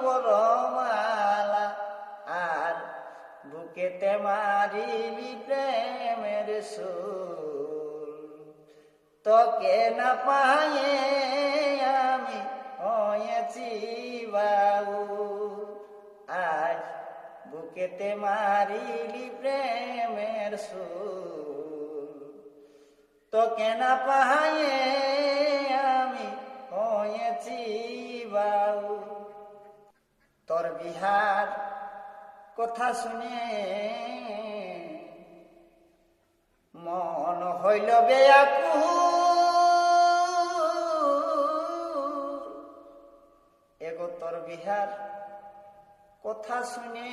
বরমালা আর বুকেতে মারিলি প্রেমের সুর। তোকে না পায়ে আমি হয়েছি বাউল, আজ বুকেতে মারিলি প্রেমের সুর। তোকে না পায়ে আমি হয়েছি বাউল। তোর বিহার কথা শুনে মন হইল বেয়াকুল। এগো তোর বিহার কথা শুনে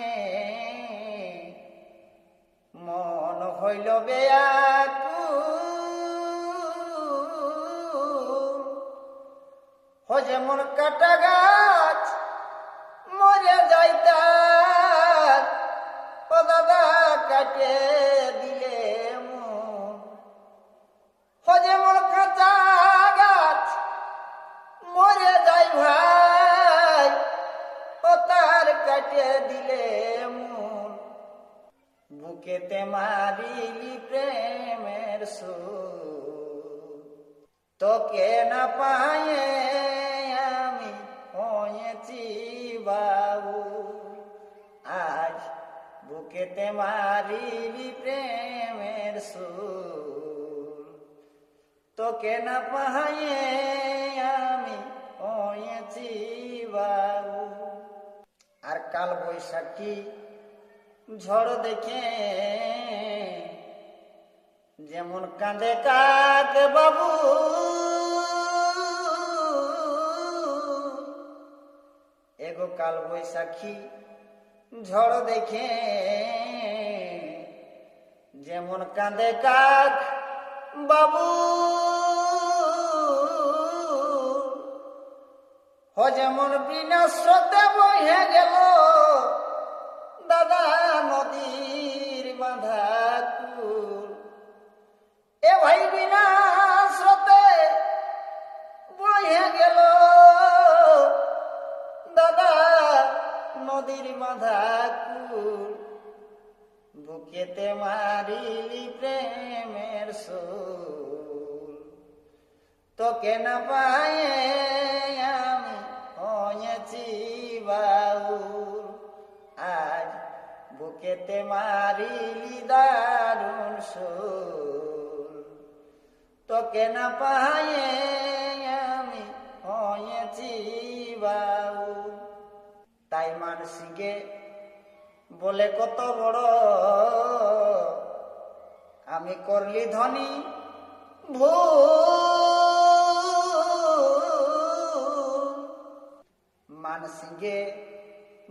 মন হইল বেয়াকুল। ও যেমন কাটা গাছ মরে যাইতার, ও দাদা কাটে দিলে মন। ও যেমন কাঁচা গাছ মরে যাই ভাই, ও তার কাটে দিলে মন। বুকেতে মারিলি প্রেমের সুর। তোকে না পায়ে আমি হয়েছি বাউল, আজ বুকেতে মারিলি প্রেমের সুর। তোকে না পায়ে আমি হয়েছি বাউল। আর কাল বৈশাখী ঝড় দেখে যেমন কাঁদে কাক বাবু, এগো কাল বৈশাখী ঝড় দেখে যেমন কাঁদে কাক বাবু। ও যেমন বিনা স্রোতে বহে গেল দাদা নদীর বাঁধা কুল। এ ভাই বিনা স্রোতে বহে গেল দাদা নদীর বাঁধা কুল। বুকেতে মারিলি প্রেমের সুর। তোকে না পায়ে আমি হয়েছি বাউল, আজ বুকেতে মারিলি দারুণ সুর। তোকে না পায়ে আমি হয়েছি বাউল। তাই মানসিকে বলে কত বড় আমি করলি ধনী ভুল। মানসিকে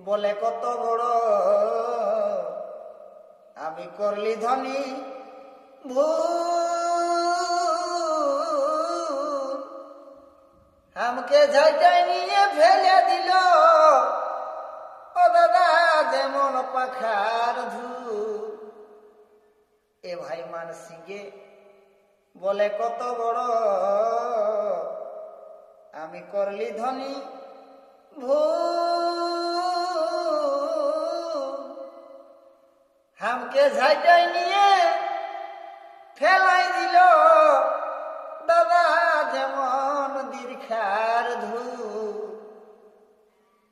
বলে কত বড় আমি করলি ধনী ভুল। আমাকে ঝাঁটাই নিয়ে ফেলে দিল ও দাদা যেমন পাখার ধূল। এ ভাই মানসিকে বলে কত বড় আমি করলি ধনী ভুল। হামকে ঝাঁটাই নিয়ে ফেলাই দিল দাদা যেমন দীর্ঘার ধূল।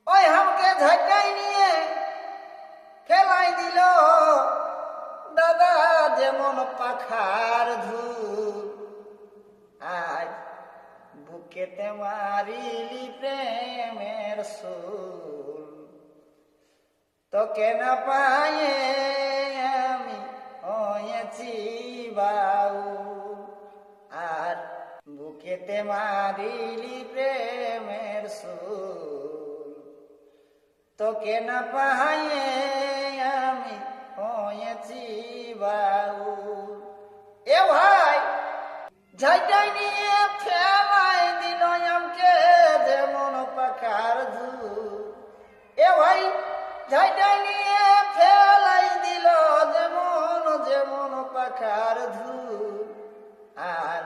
ওই হামকে ঝাঁটাই নিয়ে ফেলাই দিল দাদা যেমন পাখার ধূল। আজ বুকেতে মারিলি প্রেমের সুর। তোকে না পায়ে আমি হয়েছি বাউল, আর বুকেতে মারিলি প্রেমের সুর। তোকে না পায়ে আমি হয়েছি বাউল। এ ভাই ঝাঁটাই নিয়ে ফেলাই দিল আমকে যেমন পাখার ধূল। এ ভাই ঝাঁটাই নিয়ে ফেলাই দিল যেমন যেমন পাখার ধূল। আর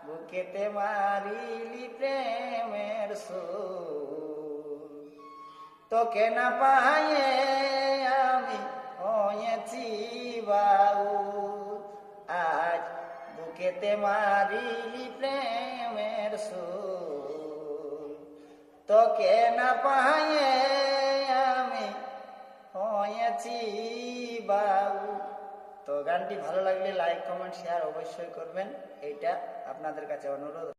বুকেতে মারিলি প্রেমের সুর। তোকে না পায়ে আমি হয়েছি বাউল, আজ বুকেতে মারিলি প্রেমের সুর। তোকে না পায়ে আমি হয়েছি বাউল। তো গানটি ভালো লাগলে লাইক কমেন্ট শেয়ার অবশ্যই করবেন, এইটা আপনাদের কাছে অনুরোধ।